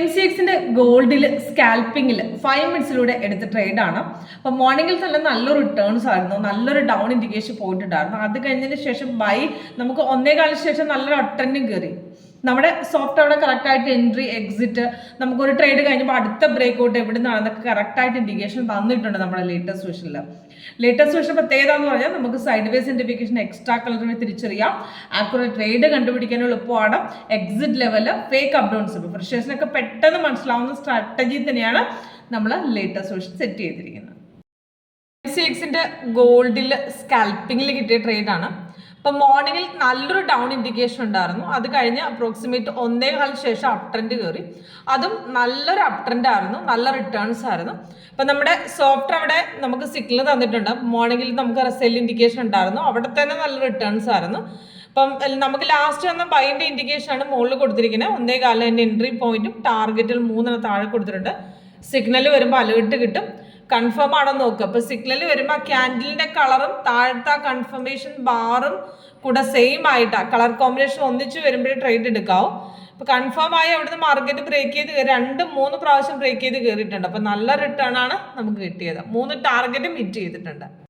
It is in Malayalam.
MCXന്റെ ഗോൾഡിൽ സ്കാൽപ്പിംഗിൽ 5 മിനിറ്റ്സിലൂടെ എടുത്ത ട്രേഡാണ്. അപ്പോൾ മോർണിംഗിൽ തന്നെ നല്ലൊരു റിട്ടേൺസ് ആയിരുന്നു, നല്ലൊരു ഡൗൺ ഇൻഡിക്കേഷൻ പോയിട്ടുണ്ടായിരുന്നു. അത് കഴിഞ്ഞതിന് ശേഷം ബൈ നമുക്ക് 1.25 ശേഷം നല്ലൊരു അട്ടൻഡും കയറി. നമ്മുടെ സോഫ്റ്റ് അവിടെ കറക്റ്റായിട്ട് എൻട്രി എക്സിറ്റ് നമുക്കൊരു ട്രേഡ് കഴിഞ്ഞപ്പോൾ അടുത്ത ബ്രേക്ക് ഔട്ട് എവിടെ നിന്നാണെന്നൊക്കെ കറക്റ്റായിട്ട് ഇൻഡിക്കേഷൻ തന്നിട്ടുണ്ട് നമ്മുടെ ലേറ്റസ്റ്റ് വിഷനിൽ. ലേറ്റസ്റ്റ് വിഷൻ പ്രത്യേകത എന്ന് പറഞ്ഞാൽ നമുക്ക് സൈഡ് വേസ് ഇൻഡിക്കേഷൻ എക്സ്ട്രാ കളറിനെ തിരിച്ചറിയാം, ആക്യുറേറ്റ് ട്രേഡ് കണ്ടുപിടിക്കാൻ എളുപ്പമാണ്, എക്സിറ്റ് ലെവല് ഫേക്ക് അപ്ഡൗൺസ് ഇപ്പോൾ ഫ്രഷേഴ്സിനൊക്കെ പെട്ടെന്ന് മനസ്സിലാവുന്ന സ്ട്രാറ്റജി തന്നെയാണ് നമ്മൾ ലേറ്റസ്റ്റ് വിഷൻ സെറ്റ് ചെയ്തിരിക്കുന്നത്. MCXന്റെ ഗോൾഡിൽ സ്കാൽപ്പിംഗിൽ കിട്ടിയ ട്രേഡാണ്. അപ്പം മോർണിംഗിൽ നല്ലൊരു ഡൗൺ ഇൻഡിക്കേഷൻ ഉണ്ടായിരുന്നു. അത് കഴിഞ്ഞ് അപ്രോക്സിമേറ്റ് 1.25 ശേഷം അപ് ട്രെൻഡ് കയറി. അതും നല്ലൊരു അപ് ട്രെൻഡ് ആയിരുന്നു, നല്ല റിട്ടേൺസ് ആയിരുന്നു. അപ്പം നമ്മുടെ സോഫ്റ്റ് അവിടെ നമുക്ക് സിഗ്നൽ തന്നിട്ടുണ്ട്. മോർണിംഗിൽ നമുക്ക് സെൽ ഇൻഡിക്കേഷൻ ഉണ്ടായിരുന്നു, അവിടെ തന്നെ നല്ല റിട്ടേൺസ് ആയിരുന്നു. അപ്പം നമുക്ക് ലാസ്റ്റ് വന്ന ബൈൻ്റെ ഇൻഡിക്കേഷൻ ആണ് മുകളിൽ കൊടുത്തിരിക്കുന്നത്. 1.25 എൻട്രി പോയിന്റും ടാർഗറ്റിൽ 3 താഴെ കൊടുത്തിട്ടുണ്ട്. സിഗ്നൽ വരുമ്പോൾ അലേർട്ട് കിട്ടും, കൺഫേം ആണോ നോക്കുക. അപ്പോൾ സിഗ്നൽ വരുമ്പോൾ ക്യാൻഡിലിന്റെ കളറും താഴത്തെ കൺഫർമേഷൻ ബാറും കൂടെ സെയിം ആയിട്ടാണ്, കളർ കോമ്പിനേഷൻ ഒന്നിച്ച് വരുമ്പോഴേ ട്രേഡ് എടുക്കാവും. അപ്പോൾ കൺഫേം ആയി അവിടുന്ന് മാർക്കറ്റ് ബ്രേക്ക് ചെയ്ത് 2-3 പ്രാവശ്യം ബ്രേക്ക് ചെയ്ത് കയറിയിട്ടുണ്ട്. അപ്പോൾ നല്ല റിട്ടേൺ ആണ് നമുക്ക് കിട്ടിയത്. 3 ടാർഗറ്റും ഹിറ്റ് ചെയ്തിട്ടുണ്ട്.